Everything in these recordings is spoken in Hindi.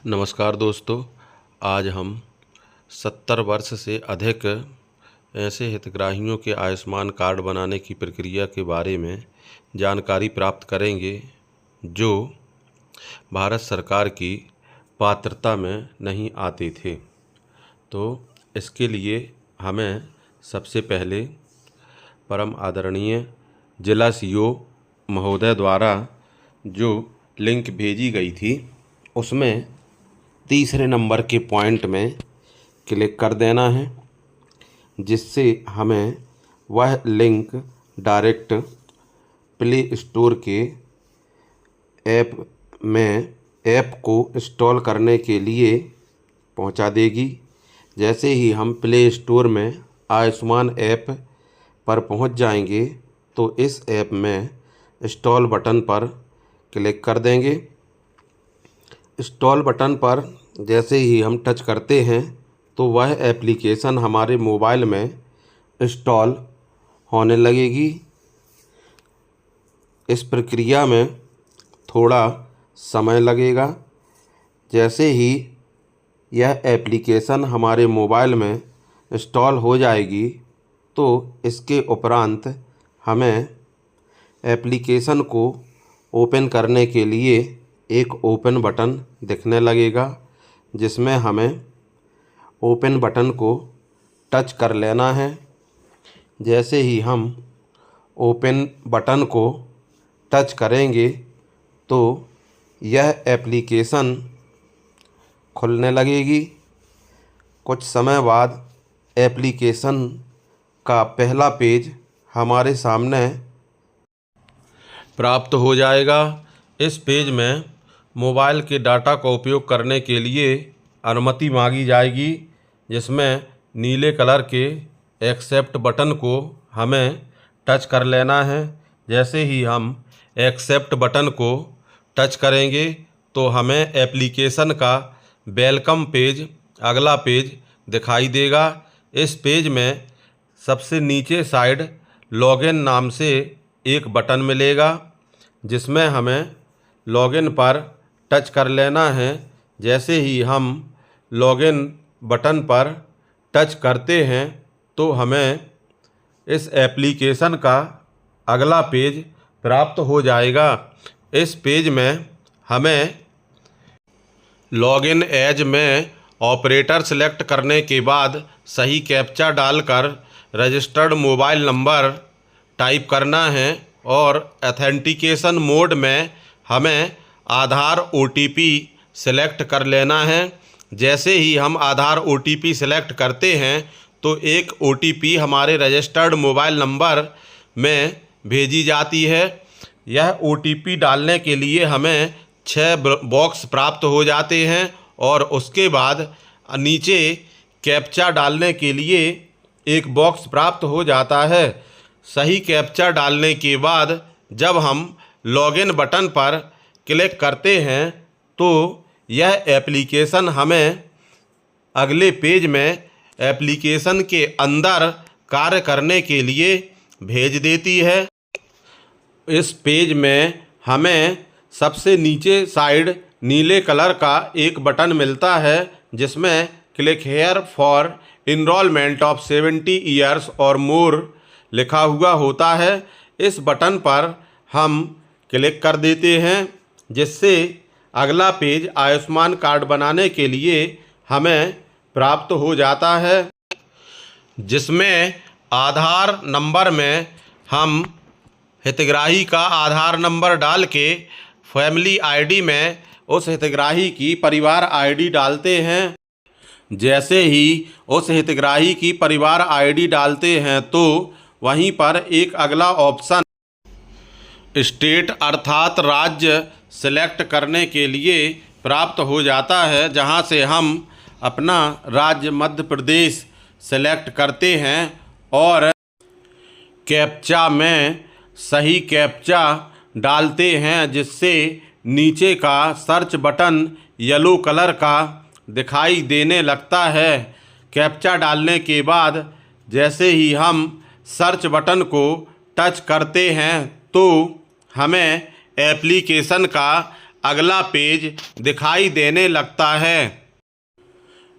नमस्कार दोस्तों। आज हम 70 वर्ष से अधिक ऐसे हितग्राहियों के आयुष्मान कार्ड बनाने की प्रक्रिया के बारे में जानकारी प्राप्त करेंगे जो भारत सरकार की पात्रता में नहीं आते थे। तो इसके लिए हमें सबसे पहले परम आदरणीय जिला सीओ महोदय द्वारा जो लिंक भेजी गई थी उसमें तीसरे नंबर के पॉइंट में क्लिक कर देना है, जिससे हमें वह लिंक डायरेक्ट प्ले स्टोर के ऐप को इंस्टॉल करने के लिए पहुंचा देगी। जैसे ही हम प्ले स्टोर में आयुष्मान ऐप पर पहुंच जाएंगे तो इस ऐप में इंस्टॉल बटन पर क्लिक कर देंगे। इंस्टॉल बटन पर जैसे ही हम टच करते हैं तो वह एप्लीकेशन हमारे मोबाइल में इंस्टॉल होने लगेगी। इस प्रक्रिया में थोड़ा समय लगेगा। जैसे ही यह एप्लीकेशन हमारे मोबाइल में इंस्टॉल हो जाएगी तो इसके उपरांत हमें एप्लीकेशन को ओपन करने के लिए एक ओपन बटन दिखने लगेगा, जिसमें हमें ओपन बटन को टच कर लेना है। जैसे ही हम ओपन बटन को टच करेंगे तो यह एप्लीकेशन खुलने लगेगी। कुछ समय बाद एप्लीकेशन का पहला पेज हमारे सामने प्राप्त हो जाएगा। इस पेज में मोबाइल के डाटा का उपयोग करने के लिए अनुमति मांगी जाएगी, जिसमें नीले कलर के एक्सेप्ट बटन को हमें टच कर लेना है। जैसे ही हम एक्सेप्ट बटन को टच करेंगे तो हमें एप्लीकेशन का वेलकम पेज, अगला पेज दिखाई देगा। इस पेज में सबसे नीचे साइड लॉगिन नाम से एक बटन मिलेगा, जिसमें हमें लॉगिन पर टच कर लेना है। जैसे ही हम लॉगिन बटन पर टच करते हैं तो हमें इस एप्लीकेशन का अगला पेज प्राप्त हो जाएगा। इस पेज में हमें लॉगिन एज में ऑपरेटर सेलेक्ट करने के बाद सही कैप्चा डालकर रजिस्टर्ड मोबाइल नंबर टाइप करना है और ऑथेंटिकेशन मोड में हमें आधार OTP सेलेक्ट कर लेना है। जैसे ही हम आधार OTP सेलेक्ट करते हैं तो एक OTP हमारे रजिस्टर्ड मोबाइल नंबर में भेजी जाती है। यह OTP डालने के लिए हमें 6 बॉक्स प्राप्त हो जाते हैं और उसके बाद नीचे कैप्चा डालने के लिए एक बॉक्स प्राप्त हो जाता है। सही कैप्चा डालने के बाद जब हम लॉगिन बटन पर क्लिक करते हैं तो यह एप्लीकेशन हमें अगले पेज में एप्लीकेशन के अंदर कार्य करने के लिए भेज देती है। इस पेज में हमें सबसे नीचे साइड नीले कलर का एक बटन मिलता है, जिसमें click here for enrolment of 70 years और मोर लिखा हुआ होता है। इस बटन पर हम क्लिक कर देते हैं, जिससे अगला पेज आयुष्मान कार्ड बनाने के लिए हमें प्राप्त हो जाता है, जिसमें आधार नंबर में हम हितग्राही का आधार नंबर डाल के फैमिली ID में उस हितग्राही की परिवार ID डालते हैं। जैसे ही उस हितग्राही की परिवार ID डालते हैं तो वहीं पर एक अगला ऑप्शन स्टेट अर्थात राज्य सेलेक्ट करने के लिए प्राप्त हो जाता है, जहां से हम अपना राज्य मध्य प्रदेश सेलेक्ट करते हैं और कैप्चा में सही कैप्चा डालते हैं, जिससे नीचे का सर्च बटन येलो कलर का दिखाई देने लगता है। कैप्चा डालने के बाद जैसे ही हम सर्च बटन को टच करते हैं तो हमें एप्लीकेशन का अगला पेज दिखाई देने लगता है।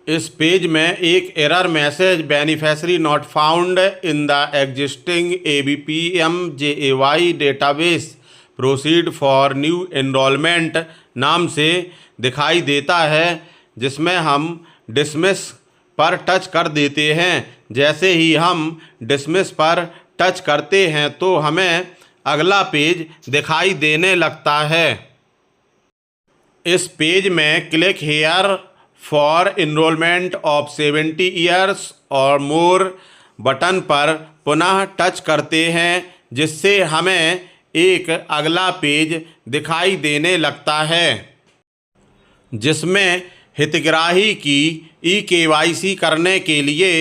इस पेज में एक error message beneficiary not found in the existing ABPMJAY database proceed for new enrolment नाम से दिखाई देता है, जिसमें हम डिसमिस पर टच कर देते हैं। जैसे ही हम डिसमिस पर टच करते हैं तो हमें अगला पेज दिखाई देने लगता है। इस पेज में click here for enrolment of 70 years और मोर बटन पर पुनः टच करते हैं, जिससे हमें एक अगला पेज दिखाई देने लगता है, जिसमें हितग्राही की eKYC करने के लिए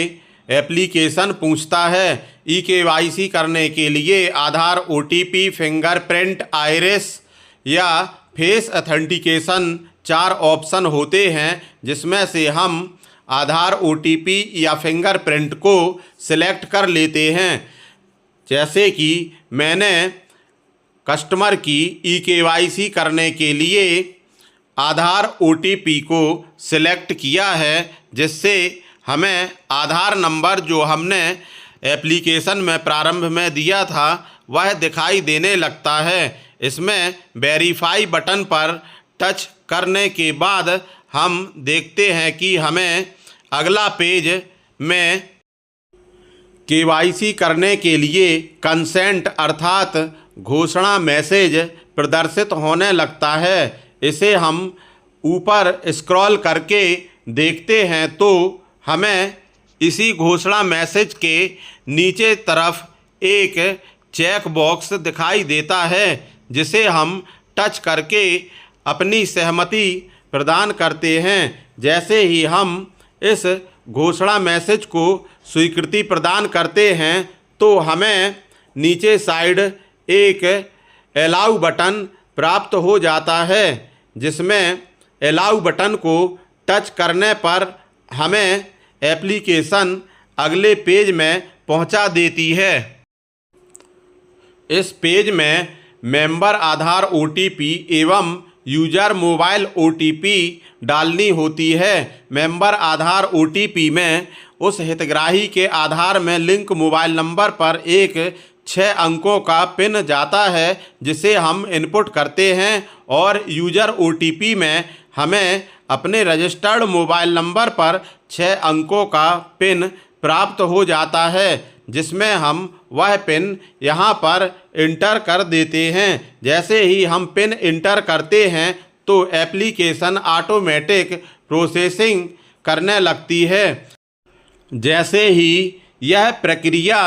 एप्लीकेशन पूछता है। eKYC करने के लिए आधार, OTP, फिंगरप्रिंट, आइरिस या फेस ऑथेंटिकेशन 4 ऑप्शन होते हैं, जिसमें से हम आधार, OTP या फिंगरप्रिंट को सिलेक्ट कर लेते हैं। जैसे कि मैंने कस्टमर की eKYC करने के लिए आधार, OTP को सिलेक्ट किया है, जिससे हमें आधार नंबर जो हमने एप्लीकेशन में प्रारंभ में दिया था वह दिखाई देने लगता है। इसमें वेरीफाई बटन पर टच करने के बाद हम देखते हैं कि हमें अगला पेज में KYC करने के लिए कंसेंट अर्थात घोषणा मैसेज प्रदर्शित होने लगता है। इसे हम ऊपर स्क्रॉल करके देखते हैं तो हमें इसी घोषणा मैसेज के नीचे तरफ एक चेक बॉक्स दिखाई देता है, जिसे हम टच करके अपनी सहमति प्रदान करते हैं। जैसे ही हम इस घोषणा मैसेज को स्वीकृति प्रदान करते हैं तो हमें नीचे साइड एक अलाउ बटन प्राप्त हो जाता है, जिसमें अलाउ बटन को टच करने पर हमें एप्लीकेशन अगले पेज में पहुंचा देती है। इस पेज में मेंबर आधार, OTP एवं यूजर मोबाइल OTP डालनी होती है। मेंबर आधार OTP में उस हितग्राही के आधार में लिंक मोबाइल नंबर पर एक 6 अंकों का पिन जाता है, जिसे हम इनपुट करते हैं, और यूजर OTP में हमें अपने रजिस्टर्ड मोबाइल नंबर पर 6 अंकों का पिन प्राप्त हो जाता है, जिसमें हम वह पिन यहाँ पर इंटर कर देते हैं। जैसे ही हम पिन इंटर करते हैं तो एप्लीकेशन ऑटोमेटिक प्रोसेसिंग करने लगती है। जैसे ही यह प्रक्रिया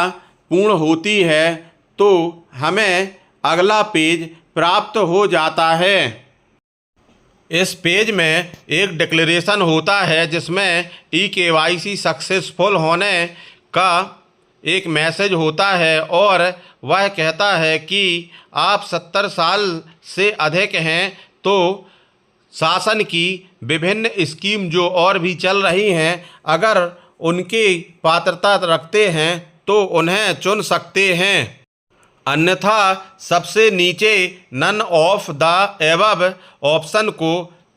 पूर्ण होती है तो हमें अगला पेज प्राप्त हो जाता है। इस पेज में एक डिक्लेरेशन होता है, जिसमें eKYC सक्सेसफुल होने का एक मैसेज होता है, और वह कहता है कि आप 70 साल से अधिक हैं तो शासन की विभिन्न स्कीम जो और भी चल रही हैं, अगर उनकी पात्रता रखते हैं तो उन्हें चुन सकते हैं। अन्यथा सबसे नीचे none of the above option को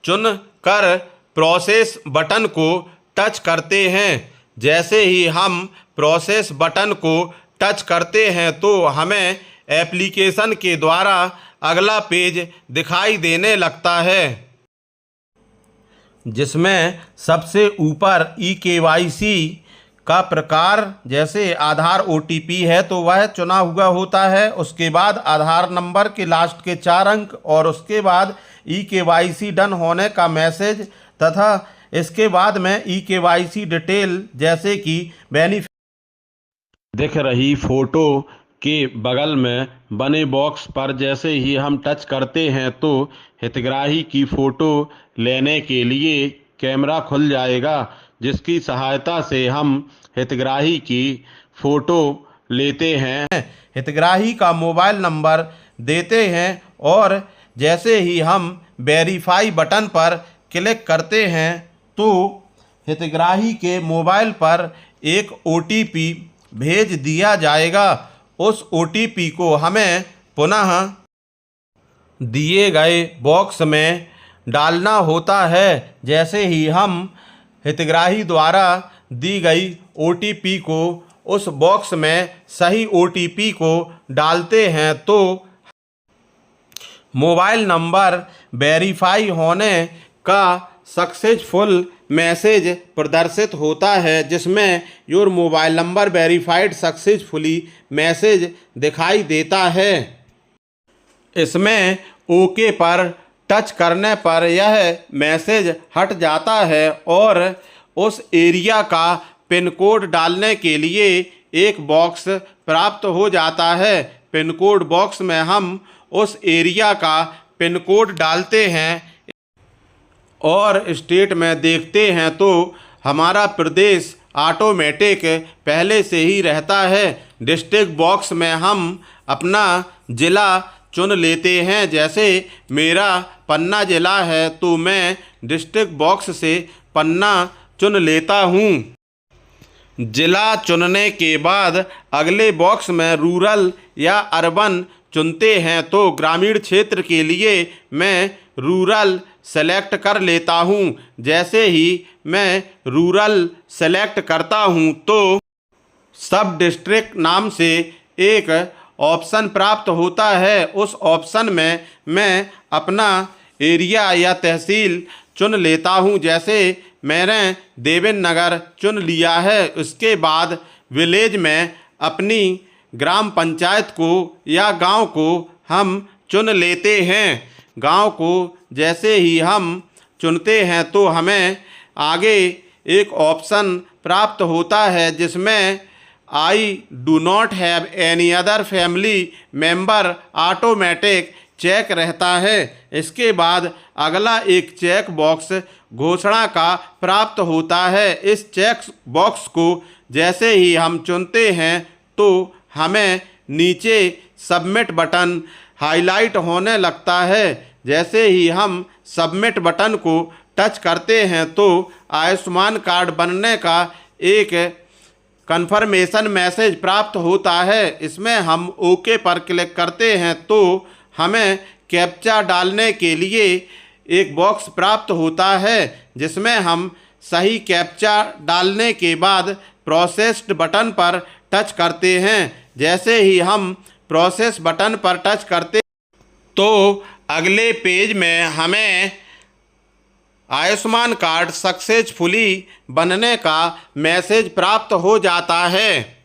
चुन कर प्रोसेस बटन को टच करते हैं। जैसे ही हम प्रोसेस बटन को टच करते हैं तो हमें एप्लीकेशन के द्वारा अगला पेज दिखाई देने लगता है, जिसमें सबसे ऊपर eKYC का प्रकार जैसे आधार, OTP है तो वह चुना हुआ होता है। उसके बाद आधार नंबर के लास्ट के 4 अंक और उसके बाद eKYC डन होने का मैसेज, तथा इसके बाद में eKYC डिटेल जैसे कि बेनिफिट दिख रही फोटो के बगल में बने बॉक्स पर जैसे ही हम टच करते हैं तो हितग्राही की फ़ोटो लेने के लिए कैमरा खुल जाएगा, जिसकी सहायता से हम हितग्राही की फ़ोटो लेते हैं। हितग्राही का मोबाइल नंबर देते हैं और जैसे ही हम वेरीफाई बटन पर क्लिक करते हैं तो हितग्राही के मोबाइल पर एक OTP भेज दिया जाएगा। उस OTP को हमें पुनः दिए गए बॉक्स में डालना होता है। जैसे ही हम हितग्राही द्वारा दी गई OTP को उस बॉक्स में सही OTP को डालते हैं तो मोबाइल नंबर वेरीफाई होने का सक्सेसफुल मैसेज प्रदर्शित होता है, जिसमें your mobile number verified successfully message दिखाई देता है। इसमें ओके पर टच करने पर यह मैसेज हट जाता है और उस एरिया का पिन कोड डालने के लिए एक बॉक्स प्राप्त हो जाता है। पिन कोड बॉक्स में हम उस एरिया का पिन कोड डालते हैं और स्टेट में देखते हैं तो हमारा प्रदेश ऑटोमेटिक पहले से ही रहता है। डिस्ट्रिक्ट बॉक्स में हम अपना ज़िला चुन लेते हैं। जैसे मेरा पन्ना ज़िला है तो मैं डिस्ट्रिक्ट बॉक्स से पन्ना चुन लेता हूँ। ज़िला चुनने के बाद अगले बॉक्स में रूरल या अर्बन चुनते हैं तो ग्रामीण क्षेत्र के लिए मैं रूरल सेलेक्ट कर लेता हूँ। जैसे ही मैं रूरल सेलेक्ट करता हूँ तो सब डिस्ट्रिक्ट नाम से एक ऑप्शन प्राप्त होता है। उस ऑप्शन में मैं अपना एरिया या तहसील चुन लेता हूँ। जैसे मैंने देवेंद्र नगर चुन लिया है। उसके बाद विलेज में अपनी ग्राम पंचायत को या गांव को हम चुन लेते हैं। गांव को जैसे ही हम चुनते हैं तो हमें आगे एक ऑप्शन प्राप्त होता है जिसमें I do not have any other family member automatic check रहता है। इसके बाद अगला एक चेक बॉक्स घोषणा का प्राप्त होता है। इस चेक बॉक्स को जैसे ही हम चुनते हैं तो हमें नीचे सबमिट बटन हाईलाइट होने लगता है। जैसे ही हम सबमिट बटन को टच करते हैं तो आयुष्मान कार्ड बनने का एक कन्फर्मेशन मैसेज प्राप्त होता है। इसमें हम ओके पर क्लिक करते हैं तो हमें कैप्चा डालने के लिए एक बॉक्स प्राप्त होता है जिसमें हम सही कैप्चा डालने के बाद प्रोसेस्ड बटन पर टच करते हैं। जैसे ही हम प्रोसेस बटन पर टच करते तो अगले पेज में हमें आयुष्मान कार्ड सक्सेसफुली बनने का मैसेज प्राप्त हो जाता है।